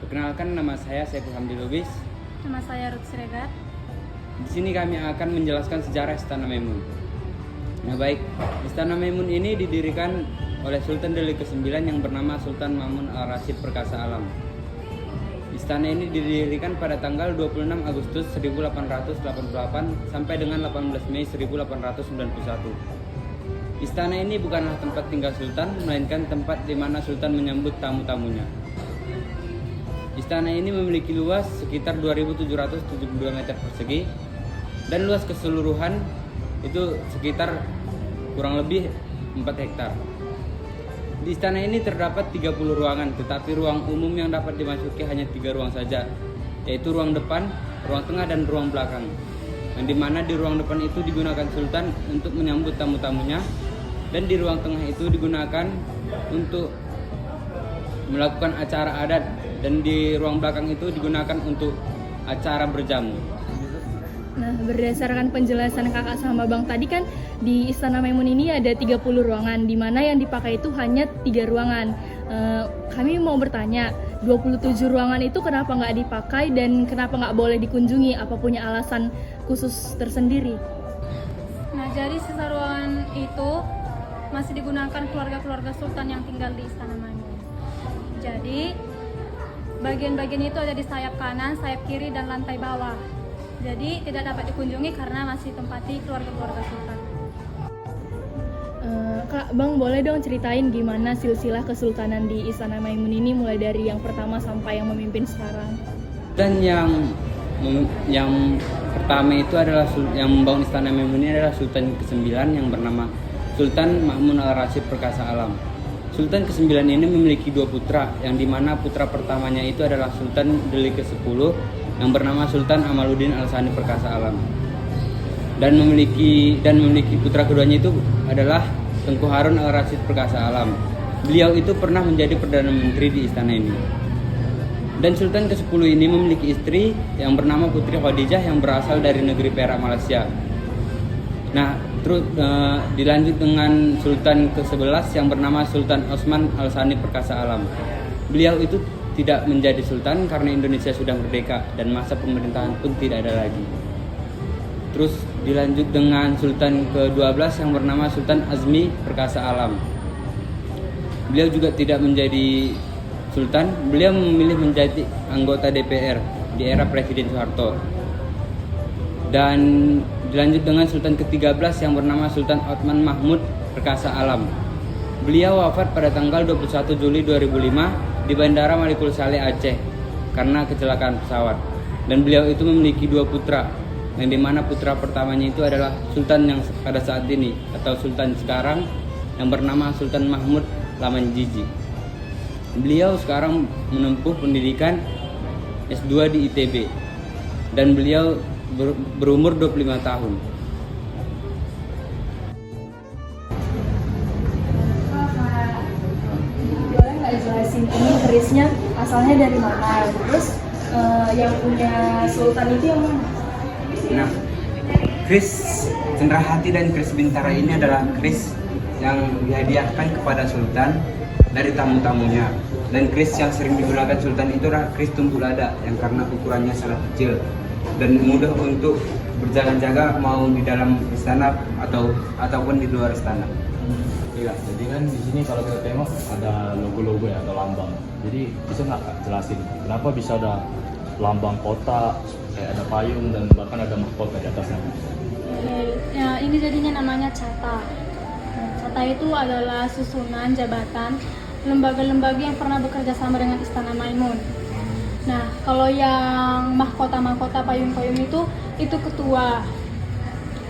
Perkenalkan, nama saya Saiful Hamdi Lubis. Nama saya Ruth Siregar. Di sini kami akan menjelaskan sejarah Istana Maimun. Nah baik, Istana Maimun ini didirikan oleh Sultan Delhi ke-9 yang bernama Sultan Ma'mun al-Rashid Perkasa Alam. Istana ini didirikan pada tanggal 26 Agustus 1888 sampai dengan 18 Mei 1891. Istana ini bukanlah tempat tinggal Sultan, melainkan tempat di mana Sultan menyambut tamu-tamunya. Istana ini memiliki luas sekitar 2.772 meter persegi dan luas keseluruhan itu sekitar kurang lebih 4 hektar. Di istana ini terdapat 30 ruangan, tetapi ruang umum yang dapat dimasuki hanya 3 ruang saja, yaitu ruang depan, ruang tengah, dan ruang belakang. Yang dimana di ruang depan itu digunakan Sultan untuk menyambut tamu-tamunya, dan di ruang tengah itu digunakan untuk melakukan acara adat, dan di ruang belakang itu digunakan untuk acara berjamu. Nah, berdasarkan penjelasan kakak sama bang tadi kan di Istana Maimun ini ada 30 ruangan, di mana yang dipakai itu hanya 3 ruangan. Kami mau bertanya, 27 ruangan itu kenapa nggak dipakai dan kenapa nggak boleh dikunjungi? Apa punya alasan khusus tersendiri? Nah, jadi sisa ruangan itu masih digunakan keluarga-keluarga Sultan yang tinggal di Istana Maimun. Jadi bagian-bagian itu ada di sayap kanan, sayap kiri, dan lantai bawah. Jadi tidak dapat dikunjungi karena masih tempati keluarga-keluarga Sultan. Kak, Bang boleh dong ceritain gimana silsilah kesultanan di Istana Maimun ini mulai dari yang pertama sampai yang memimpin sekarang? Dan yang pertama itu adalah yang membangun Istana Maimun ini adalah Sultan ke-9 yang bernama Sultan Ma'mun al-Rashid Perkasa Alam. Sultan ke-9 ini memiliki 2 putra, yang dimana putra pertamanya itu adalah Sultan Delhi ke-10 yang bernama Sultan Amaluddin Al-Sani Perkasa Alam. Dan memiliki putra keduanya itu adalah Tengku Harun Al-Rashid Perkasa Alam. Beliau itu pernah menjadi Perdana Menteri di istana ini. Dan Sultan ke-10 ini memiliki istri yang bernama Putri Khadijah yang berasal dari negeri Perak, Malaysia. Nah, terus dilanjut dengan Sultan ke-11 yang bernama Sultan Osman Al-Sani Perkasa Alam. Beliau itu tidak menjadi sultan karena Indonesia sudah merdeka dan masa pemerintahan pun tidak ada lagi. Terus dilanjut dengan Sultan ke-12 yang bernama Sultan Azmi Perkasa Alam. Beliau juga tidak menjadi sultan, beliau memilih menjadi anggota DPR di era Presiden Soeharto. Dan dilanjut dengan Sultan ke-13 yang bernama Sultan Othman Mahmud Perkasa Alam. Beliau wafat pada tanggal 21 Juli 2005 di Bandara Malikul Saleh, Aceh karena kecelakaan pesawat. Dan beliau itu memiliki 2 putra, yang dimana putra pertamanya itu adalah Sultan yang pada saat ini atau Sultan sekarang yang bernama Sultan Mahmud Lamanjiji. Beliau sekarang menempuh pendidikan S2 di ITB dan beliau berumur 25 tahun. Boleh nggak jelasin ini kerisnya asalnya dari mana? Terus yang punya sultan itu yang mana? Nah, keris Cendrahati dan keris Bintara ini adalah keris yang dihadiahkan kepada sultan dari tamu-tamunya. Dan keris yang sering digunakan sultan itu adalah keris tumpul lada yang karena ukurannya sangat kecil dan mudah untuk berjalan jaga mau di dalam istana ataupun di luar istana. Iya, jadi kan di sini kalau kita tengok ada logo-logo ya atau lambang. Jadi bisa nggak Kak jelasin kenapa bisa ada lambang kota, kayak ada payung dan bahkan ada mahkota di atasnya? Ya, ini jadinya namanya cata. Nah, cata itu adalah susunan jabatan lembaga-lembaga yang pernah bekerja sama dengan Istana Maimun. Nah, kalau yang mahkota-mahkota payung-payung itu ketua.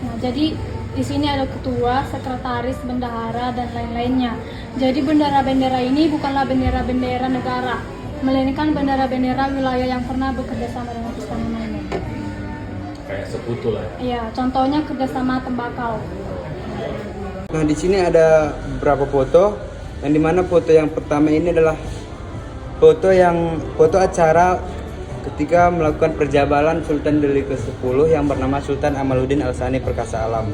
Nah, jadi di sini ada ketua, sekretaris, bendahara, dan lain-lainnya. Jadi bendera-bendera ini bukanlah bendera-bendera negara, melainkan bendera-bendera wilayah yang pernah bekerja sama dengan Istana Maimun. Kayak sekutu lah ya. Ya, contohnya kerjasama tembakau. Nah, di sini ada beberapa foto, yang dimana foto yang pertama ini adalah foto acara ketika melakukan perjabalan Sultan Delhi ke-10 yang bernama Sultan Amaluddin Al-Sani Perkasa Alam.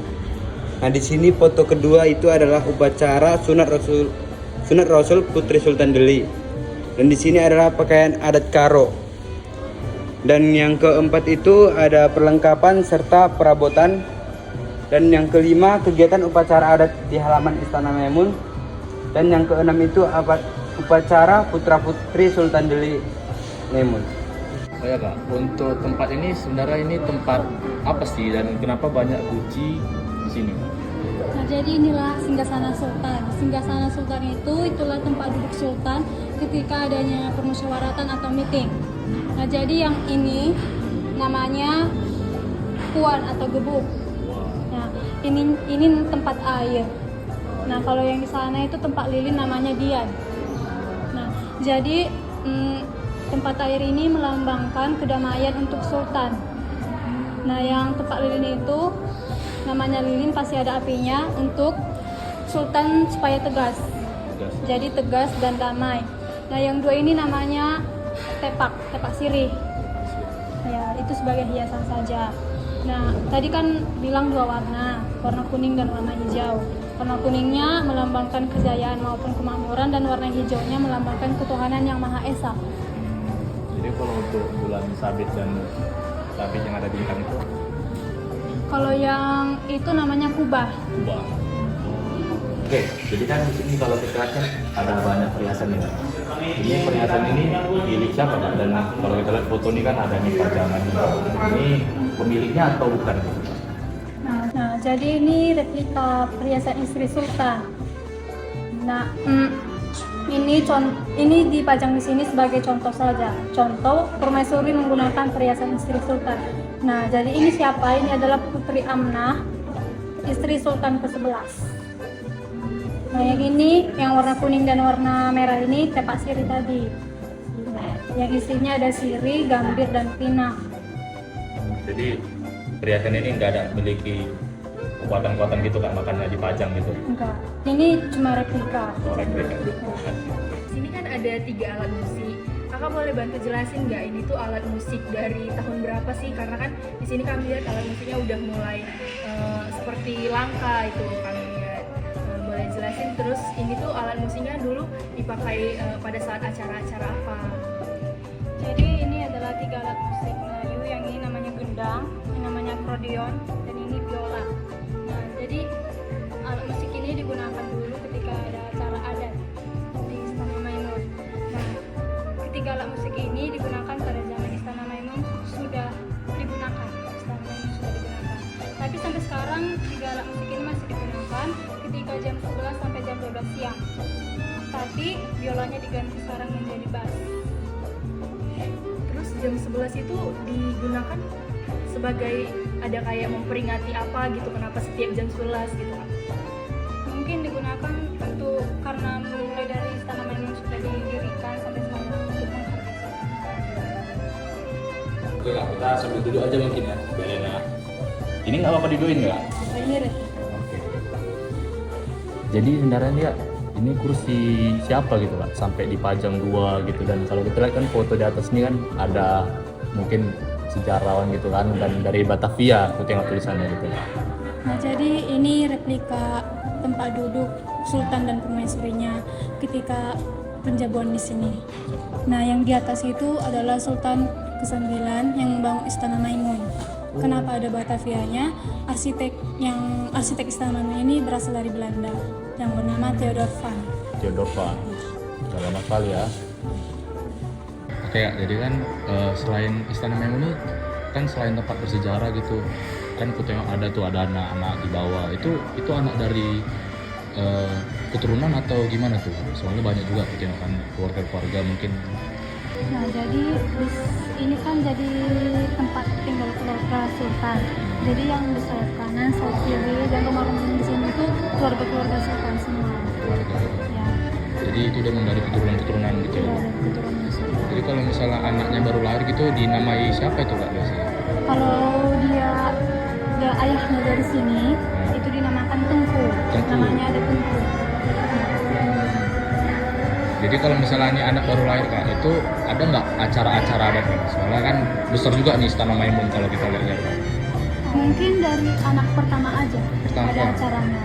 Nah, di sini foto kedua itu adalah upacara sunat Rasul Putri Sultan Delhi. Dan di sini adalah pakaian adat karo. Dan yang keempat itu ada perlengkapan serta perabotan. Dan yang kelima kegiatan upacara adat di halaman Istana Maimun. Dan yang keenam itu upacara putra putri Sultan Delhi Maimun. Oh ya Kak, untuk tempat ini sebenarnya ini tempat apa sih dan kenapa banyak guci di sini? Nah, jadi inilah singgasana sultan. Singgasana sultan itulah tempat duduk sultan ketika adanya permusyawaratan atau meeting. Nah, jadi yang ini namanya puan atau gebuk. Nah, ini tempat air. Nah, kalau yang di sana itu tempat lilin namanya dian. Nah, jadi tempat air ini melambangkan kedamaian untuk sultan. Nah, yang tempat lilin itu namanya lilin pasti ada apinya untuk sultan supaya tegas. Jadi tegas dan damai. Nah, yang dua ini namanya tepak sirih. Ya, itu sebagai hiasan saja. Nah, tadi kan bilang dua warna kuning dan warna hijau. Warna kuningnya melambangkan kejayaan maupun kemakmuran dan warna hijaunya melambangkan ketuhanan yang Maha Esa. Jadi kalau untuk bulan sabit dan sabit yang ada bintang itu? Kalau yang itu namanya kubah. Kubah. Oke, jadi kan di sini kalau kita lihat kan ada banyak perhiasan ya. Ini perhiasan ini milik siapa Pak? Dan kalau kita lihat foto ini kan ada nih pajangan. Ini pemiliknya atau bukan? Nah, jadi ini replika perhiasan istri sultan. Nah, ini dipajang di sini sebagai contoh saja. Contoh permaisuri menggunakan perhiasan istri sultan. Nah, jadi ini siapa? Ini adalah Putri Amnah, istri Sultan ke-11. Nah, yang ini yang warna kuning dan warna merah ini tepak sirih tadi. Yang isinya ada sirih, gambir, dan pinang. Jadi perhiasan ini nggak ada memiliki kekuatan-kekuatan gitu kan, makanya dipajang gitu. Enggak, ini cuma replika. Oh, replika. Di sini kan ada 3 alat musik. Kakak boleh bantu jelasin nggak ini tuh alat musik dari tahun berapa sih? Karena kan di sini kami lihat alat musiknya udah mulai seperti langka itu kami lihat. Boleh jelasin terus ini tuh alat musiknya dulu dipakai pada saat acara-acara apa? Jadi ini adalah 3 alat musik Melayu, yang ini namanya gendang, ini namanya akordeon, dan ini biola. Nah, jadi alat musik ini digunakan dulu ketika ada acara adat di Istana Maimun. Nah, ketiga alat musik ini digunakan pada zaman Istana Maimun sudah digunakan. Tapi sampai sekarang 3 alat musik ini masih digunakan ketika jam 11 sampai jam 12 siang. Tapi biolanya diganti sekarang menjadi bass. Terus jam 11 itu digunakan sebagai ada kayak memperingati apa gitu, kenapa setiap jam 11 gitu? Mungkin digunakan untuk karena mulai dari Istana Maimun sudah didirikan sampai sekarang untuk menghargai. Oke Kak, kita sambil duduk aja mungkin ya, biar enak. Ini nggak apa-apa didudukin nggak? Nah, ini replika. Oke. Jadi sebenarnya dia ini kursi siapa gitu Kak, sampai dipajang 2 gitu. Dan kalau kita lihat kan foto di atas ini kan ada mungkin sejarawan gitu kan, dan dari Batavia aku tengok tulisannya gitu. Nah, jadi ini replika tempat duduk Sultan dan permaisurinya ketika penjabuan di sini. Nah, yang di atas itu adalah Sultan ke-9 yang membangun Istana Maimun. Kenapa ada Batavianya? Arsitek Istana Maimun ini berasal dari Belanda yang bernama Theodor van. Theodor van. Gak lama sekali ya. Oke Kak, jadi kan selain Istana Maimun ini kan selain tempat bersejarah gitu, kan aku tengok ada anak-anak di bawah. Itu anak dari keturunan atau gimana tuh? Soalnya banyak juga aku tengok kan keluarga-keluarga mungkin. Nah, jadi ini kan jadi tempat tinggal keluarga sultan. Jadi yang di sayap kanan, sayap kiri, dan rumah-rumah di sini itu keluarga-keluarga sultan semua. Keluarga. Ya, Jadi itu udah dari keturunan-keturunan gitu. tidak ada keturunan sultan. Jadi kalau misalnya anaknya baru lahir gitu dinamai siapa itu Kak biasanya? Kalau dia ayahnya dari sini, itu dinamakan Tengku. Tengku. Namanya ada Tengku. Jadi kalau misalnya ini anak baru lahir Kak, itu ada nggak acara-acara adat Kak? Soalnya kan besar juga nih Istana Maimun kalau kita lihat Kak. Mungkin dari anak pertama aja Pertama. ada acaranya.